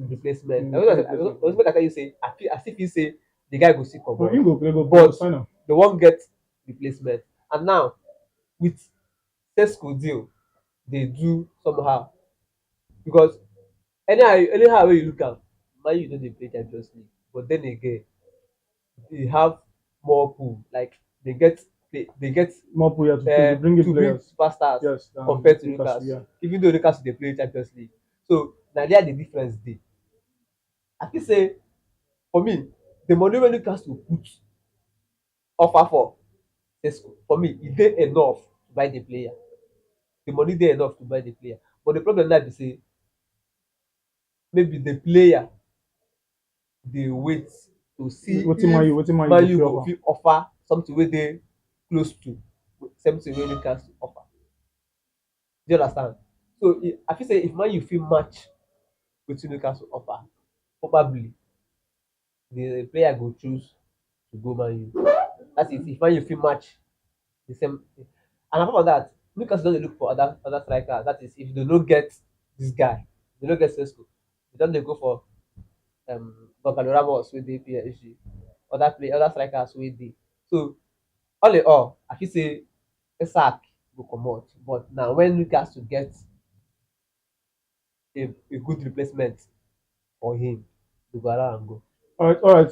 replacement. I replacement. was make I tell you say I feel as if you say the guy go see So comot, you go but sign am. the one get replacement. And now with Sesko deal, they do somehow because anyhow wey you look am, Man U no dey play Champions League, but then again they have more pool. Like they get More player to bring in to bring players. superstars Yes, compared to Newcastle. Yeah. Newcastle. Even though Newcastle dey play Champions League, so na there the difference dey. I feel say for me the money wey Newcastle put offer for Sesko for me e dey enough to buy the player. The money dey enough to buy the player, but the problem now be say maybe the player dey wait to see if Wetin Man U Man go U fit go offer. fit offer something wey dey close to same thing wey Newcastle offer. Do you understand? So I feel say if Man U fit match wetin Newcastle offer, probably the player go choose to go Man U. That is if Man U fit match the same thing. And apart from that, Newcastle don dey look for other strikers. That is if they no get this guy, they no get Sesko, they don dey go for Goncalo Ramos wey dey PSG, other strikers wey dey. So all in all, I feel say Isak go comot, but na when Newcastle get a good replacement for him, they go allow am go. All right.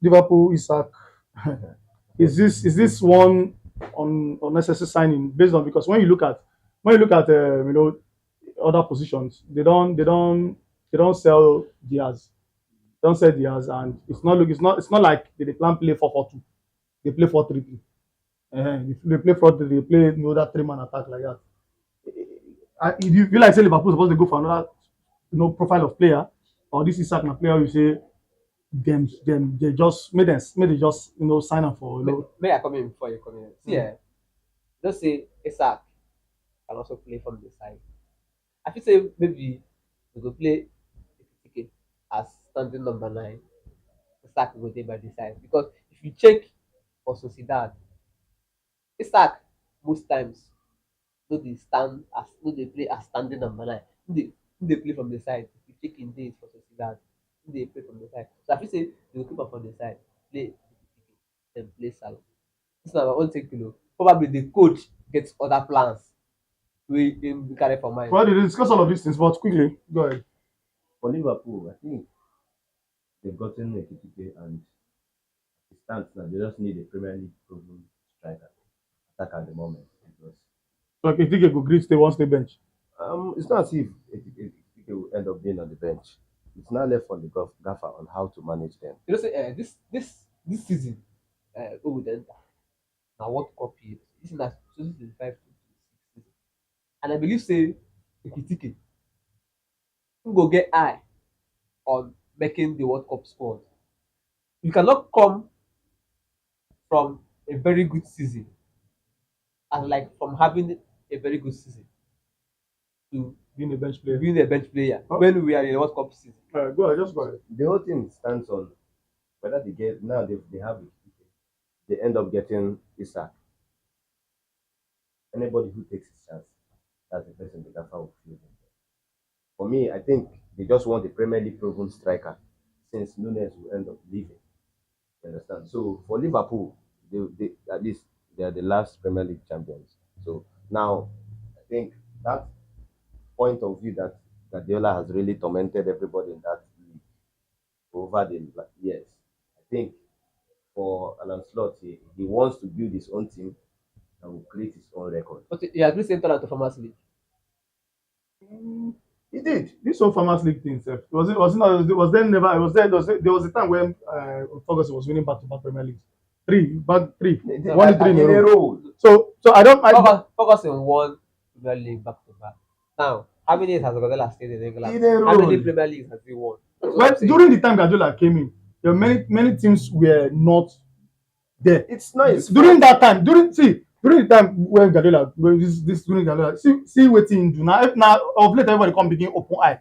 Liverpool Isak. Is this one unnecessary signing based on because when you look at other positions, they don't sell Diaz. Don't sell Diaz, and it's not like they plan play 4-4-2. They play 4-3-3. They play 4-3. They play that three-man attack like that. If you feel like say Liverpool supposed to go for another profile of player, or this Isak na player you say them they just made they just sign up for May I come in before you come in? See, just say Isak can also play from the side. I feel say maybe we go play Ekitike as standing number 9. Isak go dey by the side because if you check for Sociedad, Isak most times no dey play as standing number 9. He dey play from the side. If you check him days for Sociedad, he dey play from the side. So I feel say they go keep am from the side, play Ekitike, then play Salah. This na my own take probably the coach get other plans wey him carry for mind. Well, they discuss all of these things, but quickly, go ahead. For Liverpool, I think they've gotten a Ekitike and it stands now. They just need a Premier League proven striker attack at the moment because So okay, think you go greet stay one stay bench. it's not as if Ekitike will end up being on the bench. It's now left on the gaffer on how to manage them. You know say this season wey we dey enter na World Cup year. This na 2025 to 26 season, and I believe say Ekitike him go get eye on making the World Cup squad. You cannot come from a very good season and like from having a very good season to Being a bench player. being a bench player Oh. when we are in a World Cup season. Go ahead, just go ahead. The whole thing stands on whether they get now they have Ekitike, they end up getting Isak. Anybody who takes his chance, that's the person the gaffer will feel. For me, I think they just want a Premier League proven striker since Nunes will end up leaving. You understand? So for Liverpool, they at least they are the last Premier League champions. So now I think that point of view that Guardiola has really tormented everybody in that league over the years. I think for Alan Slot, he wants to build his own team and will create his own record. But you agree say turn out to Farmers League? He did. This whole Farmers League thing, sef. Was it not? It was then never. It was then. There was a time when Ferguson was winning back-to-back Premier Leagues. Three. One three in a row. So I don't. Ferguson won Premier League back to back. Now, how many years has Guardiola stayed in England? In a How row. many Premier Leagues has he won? Well, during the time Guardiola came in, there were many teams were not there. It's not his During that time, during the time when Guardiola, during Guardiola, see wetin him do now of late everybody come begin open eye.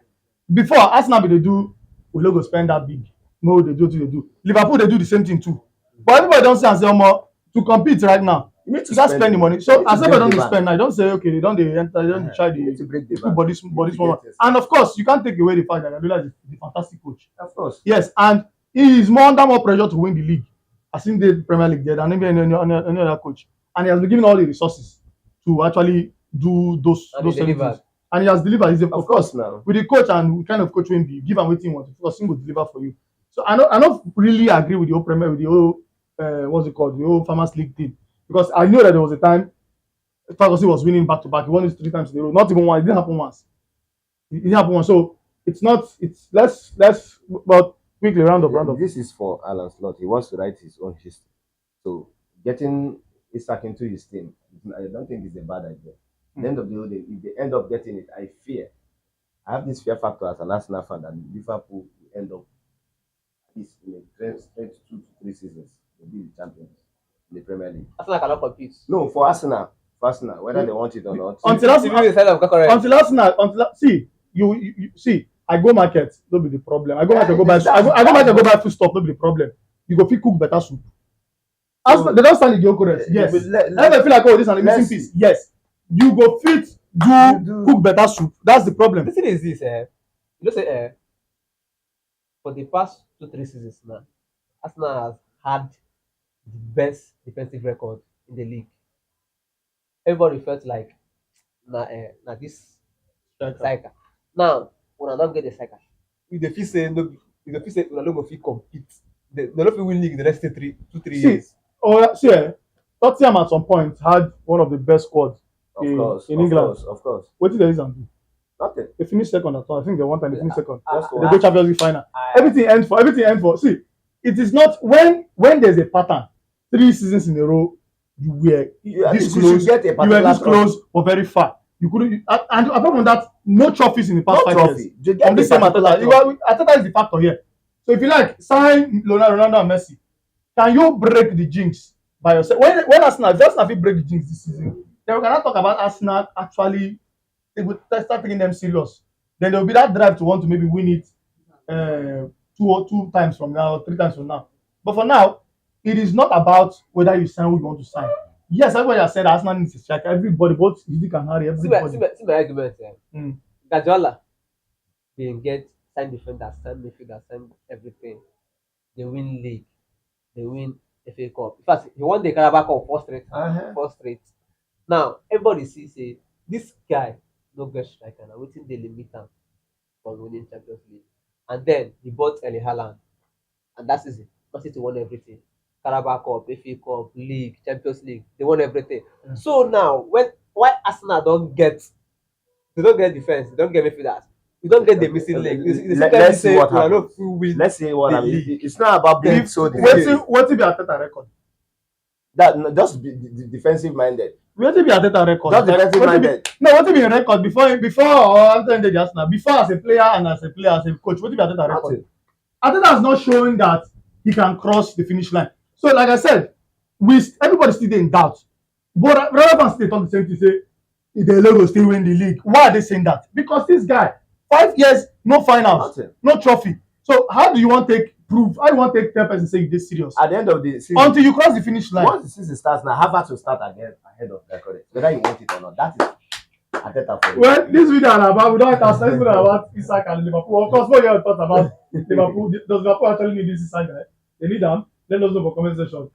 Before Arsenal they do, we no go spend that big. No, they do. Liverpool they do the same thing too. But everybody don see and say, to compete right now, You need to You can't spend spend the it. money. You So need to as break ever don't the they bank. spend now, you don't say okay, they don't they enter, they don't they try You need to break the the bank. body You need body to small. get things. And of course, you can't take away the fact that Guardiola is the fantastic coach. Of course. Yes, and he is more under more pressure to win the league. As in the Premier League there than any other coach. And he has been given all the resources to actually do And those he certain delivered. things. And he has delivered. He's Of course now. with the coach and kind of coach when be give him what he wants, because he will deliver for you. So I don't really agree with the whole Premier with the whole what's it called, the whole Farmers League thing. Because I know that there was a time Ferguson was winning back to back. He won it 3 times in a row. Not even one. It didn't happen once. It didn't happen once. So it's not. It's let's but quickly round up. This is for Alan Slot. He wants to write his own history. So getting Isak into his team, I don't think it's a bad idea. At the end of the day, if they end up getting it, I have this fear factor as an Arsenal fan that Liverpool will end up at least in a straight 2 to 3 seasons. They'll be the champions in the Premier League. Arsenal cannot compete. No, for Arsenal, whether they want it or not. Until see you see, I go market, don't be the problem. I go market, go buy. I go market, go buy food stuff, don't be the problem. You go fit cook better soup. So, They don't stand the correct. Yes. let I feel like this and the missing piece. Yes. You go fit do cook better soup. That's the problem. The thing is this, you know, say, for the past 2, 3 seasons now, Arsenal has had the best defensive record in the league. Everybody felt like, na this striker. Now, when I don't get the striker, if the feel say no, if the feel say una no go fit compete, they no fit win league in the next 3 years. Tottenham at some point had one of the best squads in England. Of course. What did they do? Nothing. They finished second at all. I think they one time they finished second. Just They go Champions League final. Everything ends for. See, it is not when there's a pattern. 3 seasons in a row, you were this close. You were this close or very far. You couldn't. And apart from that, no trophies in the past 5 years. From the same Ateta. Ateta is the factor here. So if you like, sign Ronaldo and Messi. Can you break the jinx by yourself? When Arsenal break the jinx this season, then we cannot talk about Arsenal actually. They would start taking them serious. Then there will be that drive to want to maybe win it 2 times from now, 3 times from now. But for now, it is not about whether you sign who you want to sign. Yes, everybody has said Arsenal needs a striker. Everybody, both Isak and Harry, everybody. See my argument. Guardiola, they get sign defenders, sign midfielders, sign everything. They win league, they win FA Cup. In fact, he won the Carabao Cup 4 straight. Now everybody sees this guy no get striker. Now wetin dey limit am from winning Champions League? And then he bought Erling Haaland, and that season, Man City won everything. Carabao Cup, FA Cup, League, Champions League, they won everything. So now, why Arsenal don't get defense, they don't get midfielders, you don't get the missing leg. Let's see what happens. Let's see what happens. It's not about being so defensive. What if you Ateta record? That just be defensive minded. What if you Ateta record? Just defensive minded. No, what if you record before or after the Arsenal? Before as a player and as a coach, what if you Ateta record? Ateta is not showing that he can cross the finish line. So, like I said, everybody still in doubt. But rather than still talk the same thing, say the logo still win the league. Why are they saying that? Because this guy, 5 years, no finals, no trophy. So how do you want to take proof? How do you want to take 10 person say this serious? At the end of the season, until you cross the finish line. Once the season starts, now Harvard to start again ahead of record. Whether you want it or not, that is Ateta for you. Well, this video about we don't have to video about Isak and Liverpool. Of course, what you have thought about Liverpool? Does Liverpool actually need this Isak guy? They need them. Let us know for comment section.